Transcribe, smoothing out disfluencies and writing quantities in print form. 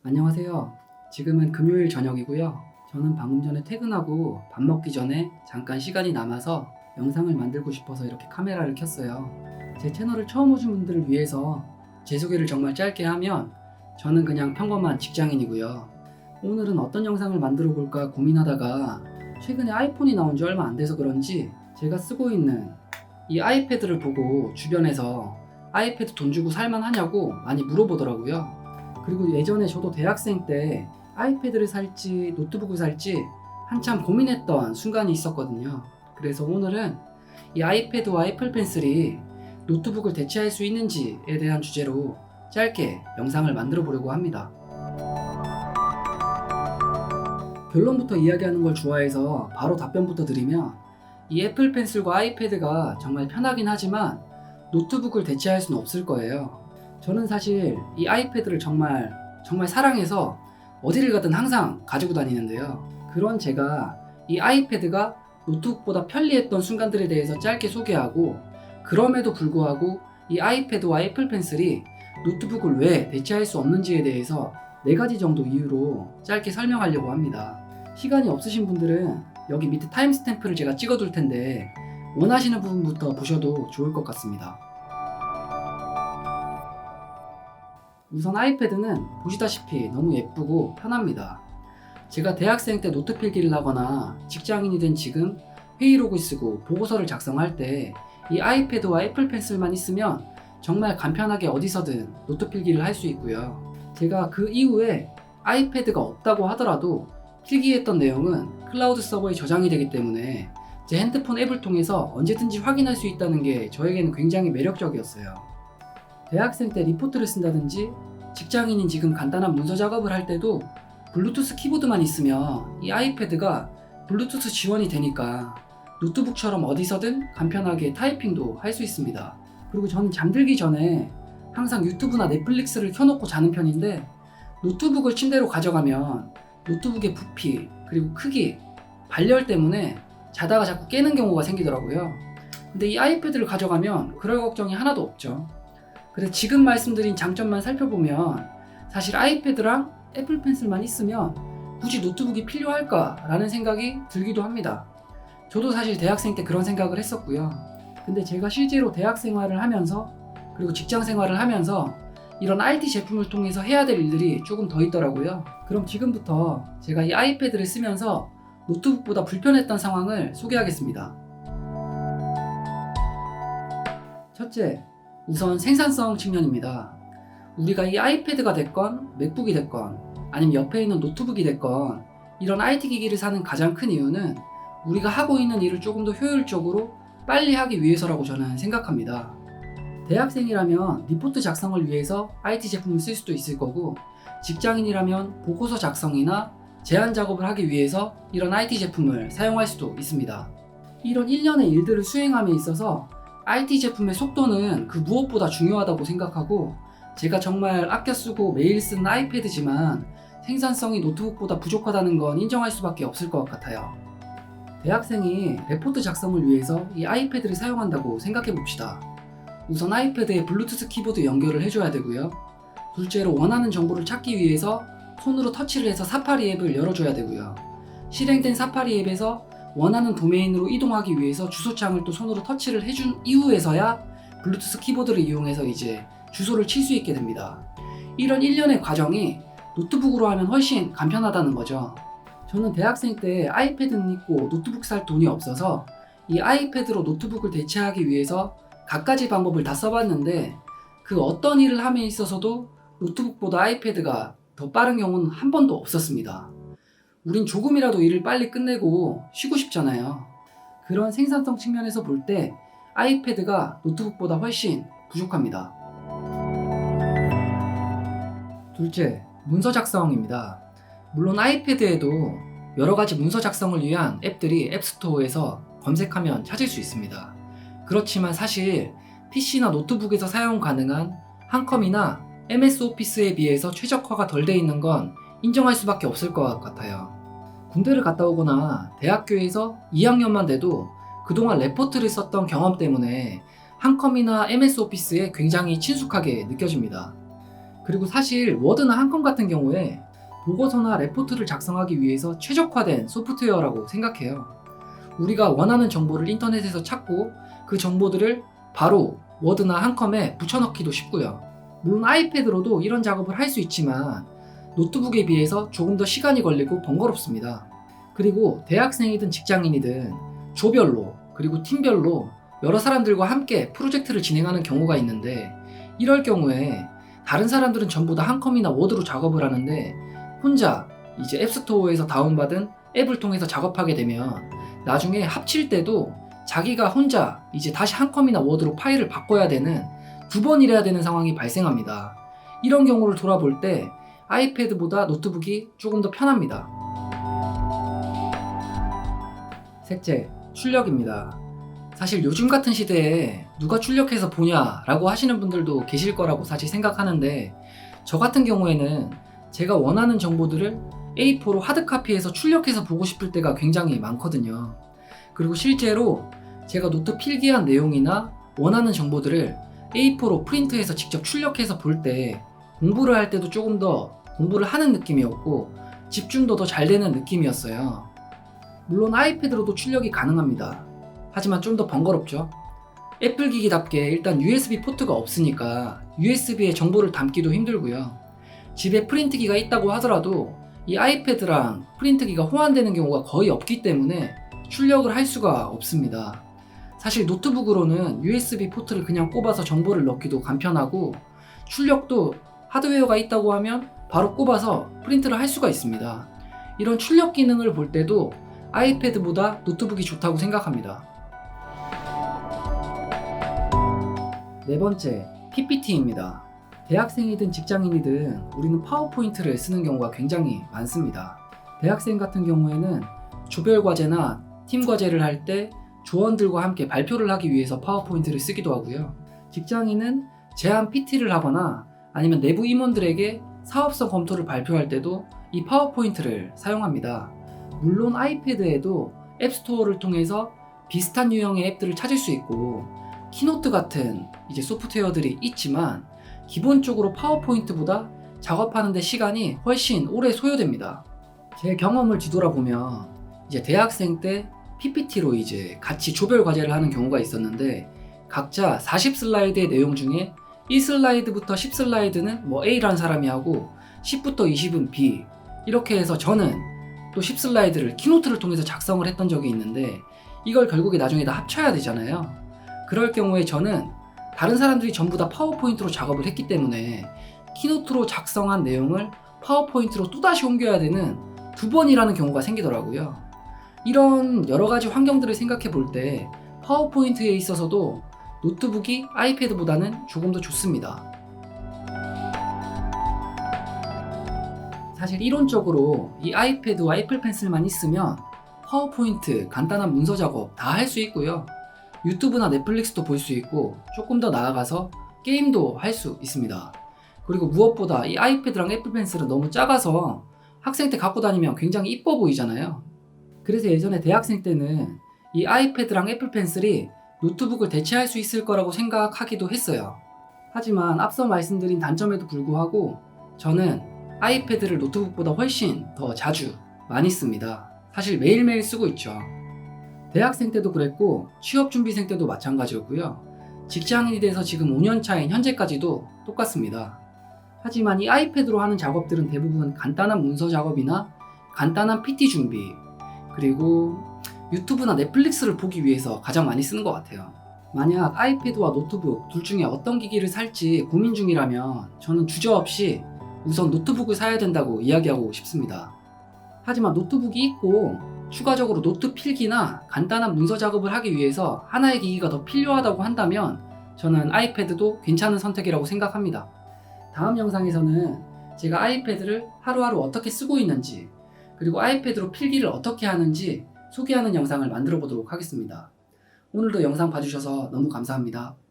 안녕하세요. 지금은 금요일 저녁이고요. 저는 방금 전에 퇴근하고 밥 먹기 전에 잠깐 시간이 남아서 영상을 만들고 싶어서 이렇게 카메라를 켰어요. 제 채널을 처음 오신 분들을 위해서 제 소개를 정말 짧게 하면 저는 그냥 평범한 직장인이고요. 오늘은 어떤 영상을 만들어 볼까 고민하다가 최근에 아이폰이 나온 지 얼마 안 돼서 그런지 제가 쓰고 있는 이 아이패드를 보고 주변에서 아이패드 돈 주고 살만하냐고 많이 물어보더라고요. 그리고 예전에 저도 대학생 때 아이패드를 살지 노트북을 살지 한참 고민했던 순간이 있었거든요. 그래서 오늘은 이 아이패드와 애플 펜슬이 노트북을 대체할 수 있는지에 대한 주제로 짧게 영상을 만들어 보려고 합니다. 결론부터 이야기하는 걸 좋아해서 바로 답변부터 드리면, 이 애플 펜슬과 아이패드가 정말 편하긴 하지만 노트북을 대체할 수는 없을 거예요. 저는 사실 이 아이패드를 정말 사랑해서 어디를 가든 항상 가지고 다니는데요. 그런 제가 이 아이패드가 노트북보다 편리했던 순간들에 대해서 짧게 소개하고, 그럼에도 불구하고 이 아이패드와 애플 펜슬이 노트북을 왜 대체할 수 없는지에 대해서 4가지 정도 이유로 짧게 설명하려고 합니다. 시간이 없으신 분들은 여기 밑에 타임스탬프를 제가 찍어둘 텐데 원하시는 부분부터 보셔도 좋을 것 같습니다. 우선 아이패드는 보시다시피 너무 예쁘고 편합니다. 제가 대학생 때 노트 필기를 하거나 직장인이 된 지금 회의록을 쓰고 보고서를 작성할 때 이 아이패드와 애플 펜슬만 있으면 정말 간편하게 어디서든 노트 필기를 할 수 있고요. 제가 그 이후에 아이패드가 없다고 하더라도 필기했던 내용은 클라우드 서버에 저장이 되기 때문에 제 핸드폰 앱을 통해서 언제든지 확인할 수 있다는 게 저에게는 굉장히 매력적이었어요. 대학생 때 리포트를 쓴다든지 직장인인 지금 간단한 문서 작업을 할 때도 블루투스 키보드만 있으면 이 아이패드가 블루투스 지원이 되니까 노트북처럼 어디서든 간편하게 타이핑도 할 수 있습니다. 그리고 저는 잠들기 전에 항상 유튜브나 넷플릭스를 켜놓고 자는 편인데, 노트북을 침대로 가져가면 노트북의 부피 그리고 크기, 발열 때문에 자다가 자꾸 깨는 경우가 생기더라고요. 근데 이 아이패드를 가져가면 그럴 걱정이 하나도 없죠. 그래서 지금 말씀드린 장점만 살펴보면 사실 아이패드랑 애플 펜슬만 있으면 굳이 노트북이 필요할까 라는 생각이 들기도 합니다. 저도 사실 대학생 때 그런 생각을 했었고요. 근데 제가 실제로 대학 생활을 하면서 그리고 직장 생활을 하면서 이런 IT 제품을 통해서 해야 될 일들이 조금 더 있더라고요. 그럼 지금부터 제가 이 아이패드를 쓰면서 노트북보다 불편했던 상황을 소개하겠습니다. 첫째, 우선 생산성 측면입니다. 우리가 이 아이패드가 됐건 맥북이 됐건 아니면 옆에 있는 노트북이 됐건 이런 IT 기기를 사는 가장 큰 이유는 우리가 하고 있는 일을 조금 더 효율적으로 빨리 하기 위해서라고 저는 생각합니다. 대학생이라면 리포트 작성을 위해서 IT 제품을 쓸 수도 있을 거고, 직장인이라면 보고서 작성이나 제안 작업을 하기 위해서 이런 IT 제품을 사용할 수도 있습니다. 이런 일련의 일들을 수행함에 있어서 IT 제품의 속도는 그 무엇보다 중요하다고 생각하고, 제가 정말 아껴 쓰고 매일 쓰는 아이패드지만 생산성이 노트북보다 부족하다는 건 인정할 수밖에 없을 것 같아요. 대학생이 레포트 작성을 위해서 이 아이패드를 사용한다고 생각해 봅시다. 우선 아이패드에 블루투스 키보드 연결을 해줘야 되고요. 둘째로 원하는 정보를 찾기 위해서 손으로 터치를 해서 사파리 앱을 열어줘야 되고요. 실행된 사파리 앱에서 원하는 도메인으로 이동하기 위해서 주소창을 또 손으로 터치를 해준 이후에서야 블루투스 키보드를 이용해서 이제 주소를 칠 수 있게 됩니다. 이런 일련의 과정이 노트북으로 하면 훨씬 간편하다는 거죠. 저는 대학생 때 아이패드는 있고 노트북 살 돈이 없어서 이 아이패드로 노트북을 대체하기 위해서 갖가지 방법을 다 써봤는데, 그 어떤 일을 함에 있어서도 노트북보다 아이패드가 더 빠른 경우는 한 번도 없었습니다. 우린 조금이라도 일을 빨리 끝내고 쉬고 싶잖아요. 그런 생산성 측면에서 볼 때 아이패드가 노트북보다 훨씬 부족합니다. 둘째, 문서 작성입니다. 물론 아이패드에도 여러가지 문서 작성을 위한 앱들이 앱스토어에서 검색하면 찾을 수 있습니다. 그렇지만 사실 PC나 노트북에서 사용 가능한 한컴이나 MS 오피스에 비해서 최적화가 덜 돼 있는 건 인정할 수밖에 없을 것 같아요. 군대를 갔다 오거나 대학교에서 2학년만 돼도 그동안 레포트를 썼던 경험 때문에 한컴이나 MS 오피스에 굉장히 친숙하게 느껴집니다. 그리고 사실 워드나 한컴 같은 경우에 보고서나 레포트를 작성하기 위해서 최적화된 소프트웨어라고 생각해요. 우리가 원하는 정보를 인터넷에서 찾고 그 정보들을 바로 워드나 한컴에 붙여넣기도 쉽고요. 물론 아이패드로도 이런 작업을 할 수 있지만 노트북에 비해서 조금 더 시간이 걸리고 번거롭습니다. 그리고 대학생이든 직장인이든 조별로 그리고 팀별로 여러 사람들과 함께 프로젝트를 진행하는 경우가 있는데, 이럴 경우에 다른 사람들은 전부 다 한컴이나 워드로 작업을 하는데 혼자 이제 앱스토어에서 다운받은 앱을 통해서 작업하게 되면 나중에 합칠 때도 자기가 혼자 이제 다시 한컴이나 워드로 파일을 바꿔야 되는, 두 번 일해야 되는 상황이 발생합니다. 이런 경우를 돌아볼 때 아이패드보다 노트북이 조금 더 편합니다. 셋째, 출력입니다. 사실 요즘 같은 시대에 누가 출력해서 보냐라고 하시는 분들도 계실 거라고 사실 생각하는데, 저 같은 경우에는 제가 원하는 정보들을 A4로 하드카피해서 출력해서 보고 싶을 때가 굉장히 많거든요. 그리고 실제로 제가 노트 필기한 내용이나 원하는 정보들을 A4로 프린트해서 직접 출력해서 볼 때 공부를 할 때도 조금 더 공부를 하는 느낌이었고 집중도 더 잘 되는 느낌이었어요. 물론 아이패드로도 출력이 가능합니다. 하지만 좀 더 번거롭죠. 애플 기기답게 일단 USB 포트가 없으니까 USB에 정보를 담기도 힘들고요. 집에 프린트기가 있다고 하더라도 이 아이패드랑 프린트기가 호환되는 경우가 거의 없기 때문에 출력을 할 수가 없습니다. 사실 노트북으로는 USB 포트를 그냥 꼽아서 정보를 넣기도 간편하고, 출력도 하드웨어가 있다고 하면 바로 꼽아서 프린트를 할 수가 있습니다. 이런 출력 기능을 볼 때도 아이패드보다 노트북이 좋다고 생각합니다. 네 번째, PPT입니다. 대학생이든 직장인이든 우리는 파워포인트를 쓰는 경우가 굉장히 많습니다. 대학생 같은 경우에는 조별 과제나 팀 과제를 할 때 조원들과 함께 발표를 하기 위해서 파워포인트를 쓰기도 하고요. 직장인은 제안 PT를 하거나 아니면 내부 임원들에게 사업성 검토를 발표할 때도 이 파워포인트를 사용합니다. 물론 아이패드에도 앱스토어를 통해서 비슷한 유형의 앱들을 찾을 수 있고 키노트 같은 이제 소프트웨어들이 있지만, 기본적으로 파워포인트보다 작업하는 데 시간이 훨씬 오래 소요됩니다. 제 경험을 뒤돌아보면 이제 대학생 때 PPT로 이제 같이 조별 과제를 하는 경우가 있었는데, 각자 40슬라이드의 내용 중에 1슬라이드부터 10슬라이드는 뭐 A라는 사람이 하고 10부터 20은 B, 이렇게 해서 저는 또 10슬라이드를 키노트를 통해서 작성을 했던 적이 있는데, 이걸 결국에 나중에 다 합쳐야 되잖아요. 그럴 경우에 저는 다른 사람들이 전부 다 파워포인트로 작업을 했기 때문에 키노트로 작성한 내용을 파워포인트로 또다시 옮겨야 되는 두 번이라는 경우가 생기더라고요. 이런 여러 가지 환경들을 생각해 볼 때 파워포인트에 있어서도 노트북이 아이패드보다는 조금 더 좋습니다. 사실 이론적으로 이 아이패드와 애플 펜슬만 있으면 파워포인트, 간단한 문서 작업 다 할 수 있고요. 유튜브나 넷플릭스도 볼 수 있고 조금 더 나아가서 게임도 할 수 있습니다. 그리고 무엇보다 이 아이패드랑 애플 펜슬은 너무 작아서 학생 때 갖고 다니면 굉장히 이뻐 보이잖아요. 그래서 예전에 대학생 때는 이 아이패드랑 애플 펜슬이 노트북을 대체할 수 있을 거라고 생각하기도 했어요. 하지만 앞서 말씀드린 단점에도 불구하고 저는 아이패드를 노트북보다 훨씬 더 자주 많이 씁니다. 사실 매일매일 쓰고 있죠. 대학생 때도 그랬고 취업준비생 때도 마찬가지였고요. 직장인이 돼서 지금 5년 차인 현재까지도 똑같습니다. 하지만 이 아이패드로 하는 작업들은 대부분 간단한 문서 작업이나 간단한 PT 준비, 그리고 유튜브나 넷플릭스를 보기 위해서 가장 많이 쓰는 것 같아요. 만약 아이패드와 노트북 둘 중에 어떤 기기를 살지 고민 중이라면 저는 주저없이 우선 노트북을 사야 된다고 이야기하고 싶습니다. 하지만 노트북이 있고 추가적으로 노트 필기나 간단한 문서 작업을 하기 위해서 하나의 기기가 더 필요하다고 한다면 저는 아이패드도 괜찮은 선택이라고 생각합니다. 다음 영상에서는 제가 아이패드를 하루하루 어떻게 쓰고 있는지, 그리고 아이패드로 필기를 어떻게 하는지 소개하는 영상을 만들어 보도록 하겠습니다. 오늘도 영상 봐주셔서 너무 감사합니다.